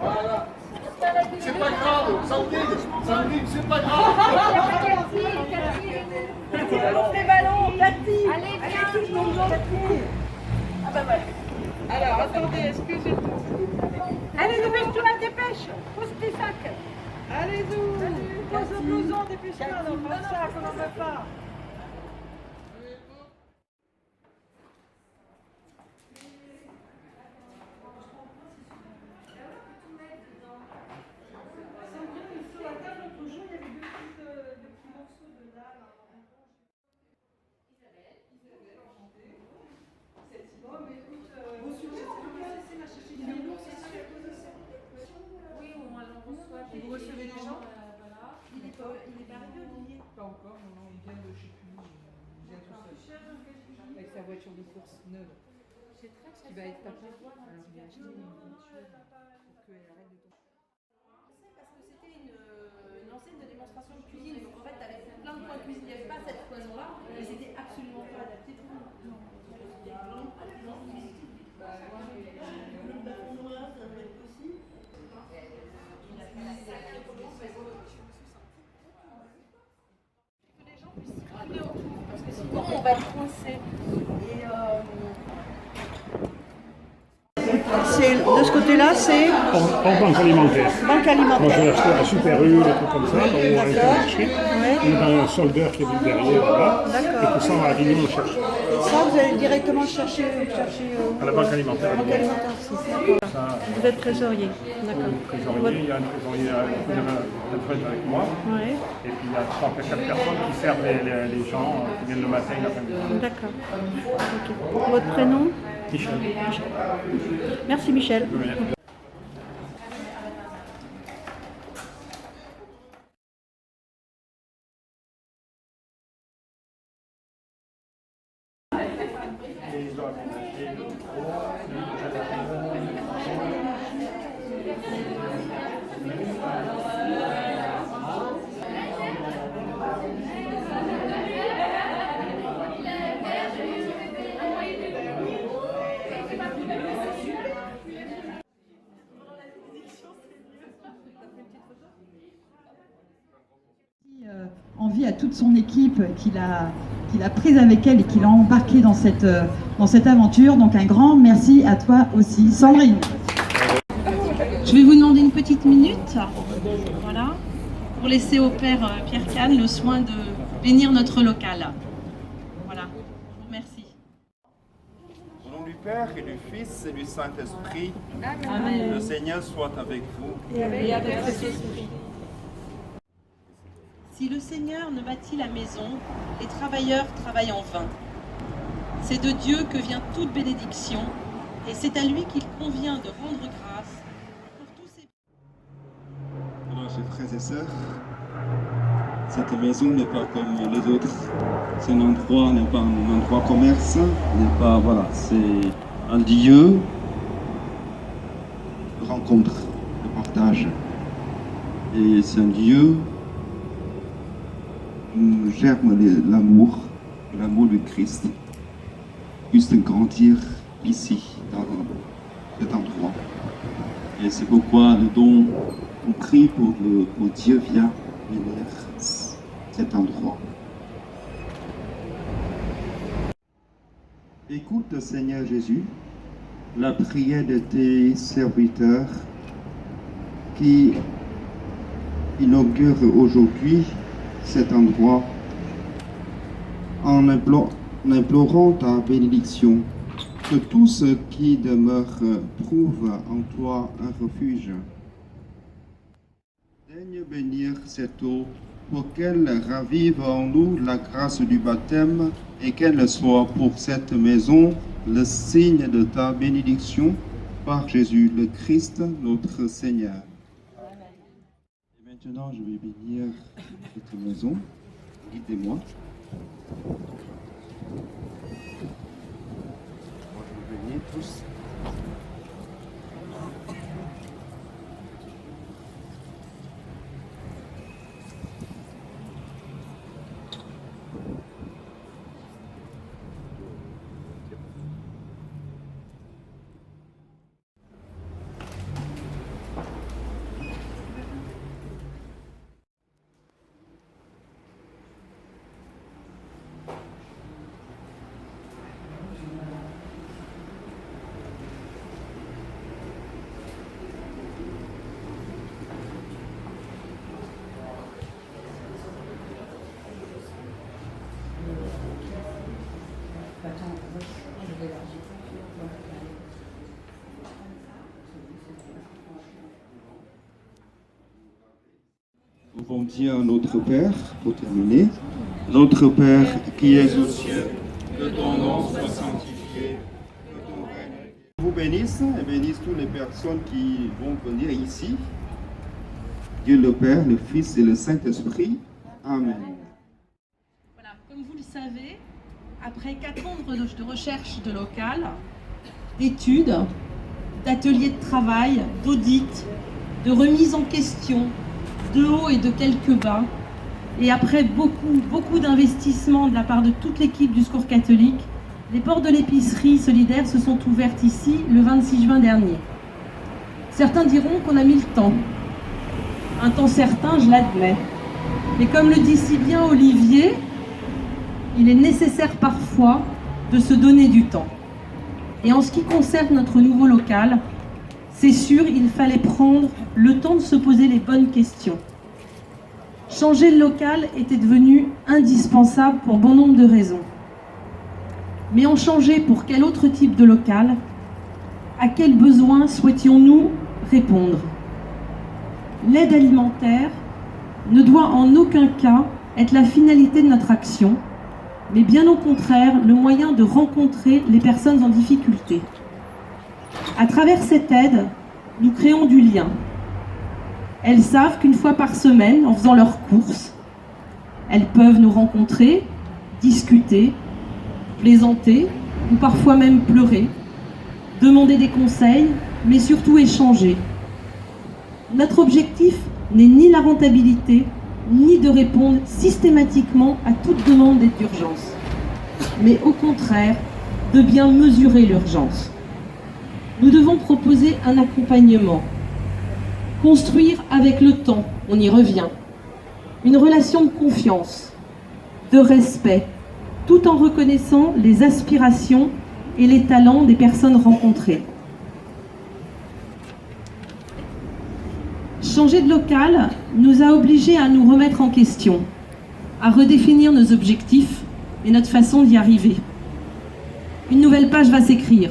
Voilà. C'est pas grave, Sandrine, c'est pas grave. Les ballons, Cathy. Allez, touche ton dos, Cathy. Ah bah voilà. Alors, attendez, est-ce que j'ai tout? Allez, dépêche-toi, dépêche. Pousse tes sacs. Allez, Zou. Pose le blouson, dépêche-toi. Non, pas ça, qu'on n'en veut pas. Vous recevez des gens? Il est pas arrivé, Olivier. Pas encore, non, il vient de chez lui. Il vient tout seul. Avec sa voiture de course neuve. Qui va être tapée. Alors il a acheté une voiture pour qu'elle arrête de tomber. Parce que c'était une enseigne de démonstration de cuisine. Donc en fait, tu avais plein de points de cuisine. Il n'y avait pas cette cloison-là, mais c'était absolument pas adapté. Parce que sinon, on va être coincé. De ce côté-là, c'est Hors banque alimentaire. banque Moi, je alimentaire. l'ai acheté à Super U, des trucs comme ça, dans un D'accord. marché. On est dans un soldeur qui est venu derrière, là. D'accord. Et tout ça, à Avignon, on cherche Ça, vous allez directement chercher à la banque alimentaire. banque alimentaire aussi. D'accord. Ça, Vous êtes trésorier. D'accord. trésorier, il y a un trésorier avec moi. Ouais. Et puis il y a 3 4 personnes qui servent les gens qui viennent le matin et l'après-midi. D'accord. Ok. Votre prénom? Michel. Merci Michel. Envie à toute son équipe qu'il a prise avec elle et qu'il a embarqué dans cette aventure. Donc un grand merci à toi aussi, Sandrine. Je vais vous demander une petite minute, voilà, pour laisser au Père Pierre Kahn le soin de bénir notre local. Voilà, je vous remercie. Au nom du Père et du Fils et du Saint-Esprit, Amen. le Seigneur soit avec vous. Et avec votre esprit. Si le Seigneur ne bâtit la maison, les travailleurs travaillent en vain. C'est de Dieu que vient toute bénédiction, et c'est à lui qu'il convient de rendre grâce pour tous ses... Alors, chers frères et sœurs, cette maison n'est pas comme les autres. C'est un endroit, n'est pas un endroit commerce, n'est pas, voilà, c'est un lieu de rencontre, de partage. Et c'est un lieu où germe l'amour du Christ, puisse grandir ici, dans cet endroit. Et c'est pourquoi on prie pour Dieu vienne bénir cet endroit. Écoute, Seigneur Jésus, la prière de tes serviteurs qui inaugurent aujourd'hui cet endroit en implorant ta bénédiction, que tous ceux qui demeurent trouvent en toi un refuge. Daigne bénir cette eau pour qu'elle ravive en nous la grâce du baptême et qu'elle soit pour cette maison le signe de ta bénédiction par Jésus le Christ, notre Seigneur. Et maintenant, je vais bénir cette maison. Guidez-moi. Je vais bénir tous. pouvons dire Notre Père, pour terminer. Notre Père qui es aux cieux, que ton nom soit sanctifié, que ton règne. Vous bénisse et bénisse toutes les personnes qui vont venir ici. Dieu le Père, le Fils et le Saint-Esprit. Amen. Voilà, comme vous le savez, après 4 ans de recherche de local, d'études, d'ateliers de travail, d'audit, de remise en question, de haut et de quelques bas, et après beaucoup d'investissements de la part de toute l'équipe du Secours catholique, les portes de l'épicerie solidaire se sont ouvertes ici le 26 juin dernier. Certains diront qu'on a mis le temps. Un temps certain, je l'admets. Mais comme le dit si bien Olivier, il est nécessaire parfois de se donner du temps. Et en ce qui concerne notre nouveau local, c'est sûr, il fallait prendre le temps de se poser les bonnes questions. Changer le local était devenu indispensable pour bon nombre de raisons. Mais en changer pour quel autre type de local? À quels besoins souhaitions-nous répondre? L'aide alimentaire ne doit en aucun cas être la finalité de notre action, mais bien au contraire, le moyen de rencontrer les personnes en difficulté. À travers cette aide, nous créons du lien. Elles savent qu'une fois par semaine, en faisant leurs courses, elles peuvent nous rencontrer, discuter, plaisanter ou parfois même pleurer, demander des conseils, mais surtout échanger. Notre objectif n'est ni la rentabilité, ni de répondre systématiquement à toute demande d'aide d'urgence, mais au contraire, de bien mesurer l'urgence. Nous devons proposer un accompagnement, construire avec le temps, on y revient, une relation de confiance, de respect, tout en reconnaissant les aspirations et les talents des personnes rencontrées. Changer de local nous a obligés à nous remettre en question, à redéfinir nos objectifs et notre façon d'y arriver. Une nouvelle page va s'écrire.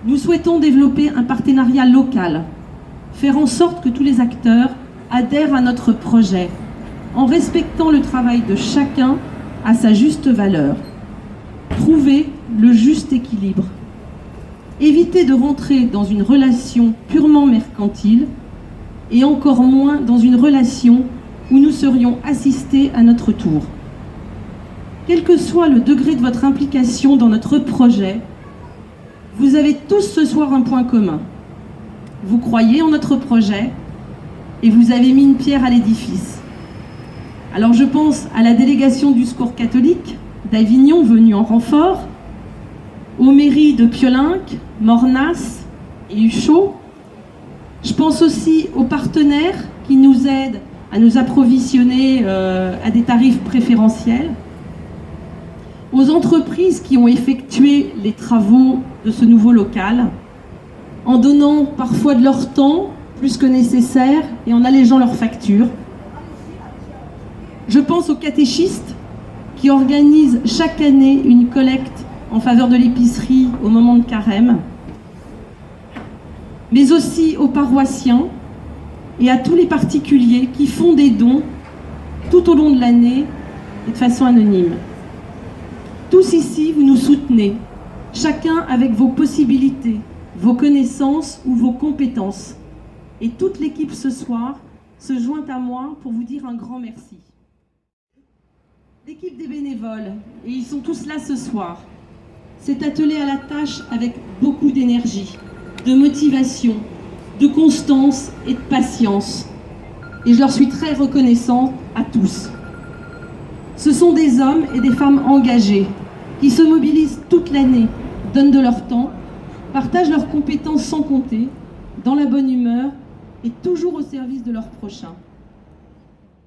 Nous souhaitons développer un partenariat local, faire en sorte que tous les acteurs adhèrent à notre projet, en respectant le travail de chacun à sa juste valeur. Trouver le juste équilibre. Éviter de rentrer dans une relation purement mercantile et encore moins dans une relation où nous serions assistés à notre tour. Quel que soit le degré de votre implication dans notre projet, vous avez tous ce soir un point commun. Vous croyez en notre projet et vous avez mis une pierre à l'édifice. Alors je pense à la délégation du Secours catholique d'Avignon venue en renfort, aux mairies de Piolinc, Mornas et Huchot. Je pense aussi aux partenaires qui nous aident à nous approvisionner à des tarifs préférentiels, aux entreprises qui ont effectué les travaux de ce nouveau local, en donnant parfois de leur temps, plus que nécessaire, et en allégeant leurs factures. Je pense aux catéchistes qui organisent chaque année une collecte en faveur de l'épicerie au moment de carême, mais aussi aux paroissiens et à tous les particuliers qui font des dons tout au long de l'année et de façon anonyme. Tous ici, vous nous soutenez, chacun avec vos possibilités, vos connaissances ou vos compétences. Et toute l'équipe ce soir se joint à moi pour vous dire un grand merci. L'équipe des bénévoles, et ils sont tous là ce soir, s'est attelée à la tâche avec beaucoup d'énergie, de motivation, de constance et de patience. Et je leur suis très reconnaissante à tous. Ce sont des hommes et des femmes engagés qui se mobilisent toute l'année, donnent de leur temps, partagent leurs compétences sans compter, dans la bonne humeur et toujours au service de leur prochain.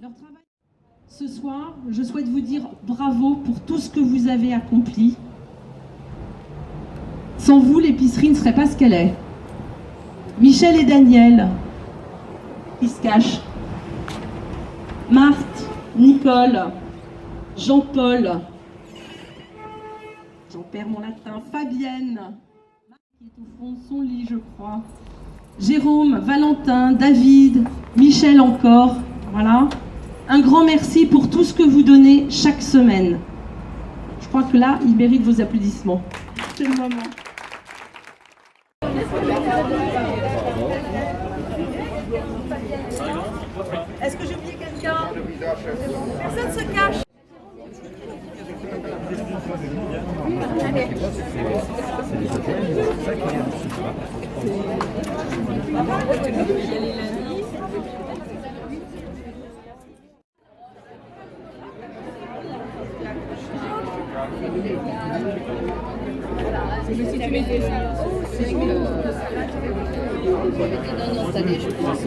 Leur travail. Ce soir, je souhaite vous dire bravo pour tout ce que vous avez accompli. Sans vous, l'épicerie ne serait pas ce qu'elle est. Michel et Daniel, qui se cachent. Marthe, Nicole, Jean-Paul, j'en perds mon latin, Fabienne, qui est au fond de son lit, je crois. Jérôme, Valentin, David, Michel encore, Voilà. Un grand merci pour tout ce que vous donnez chaque semaine. Je crois que là, il mérite vos applaudissements. C'est le moment. Est-ce que j'ai oublié quelqu'un? Personne se cache. Je pense.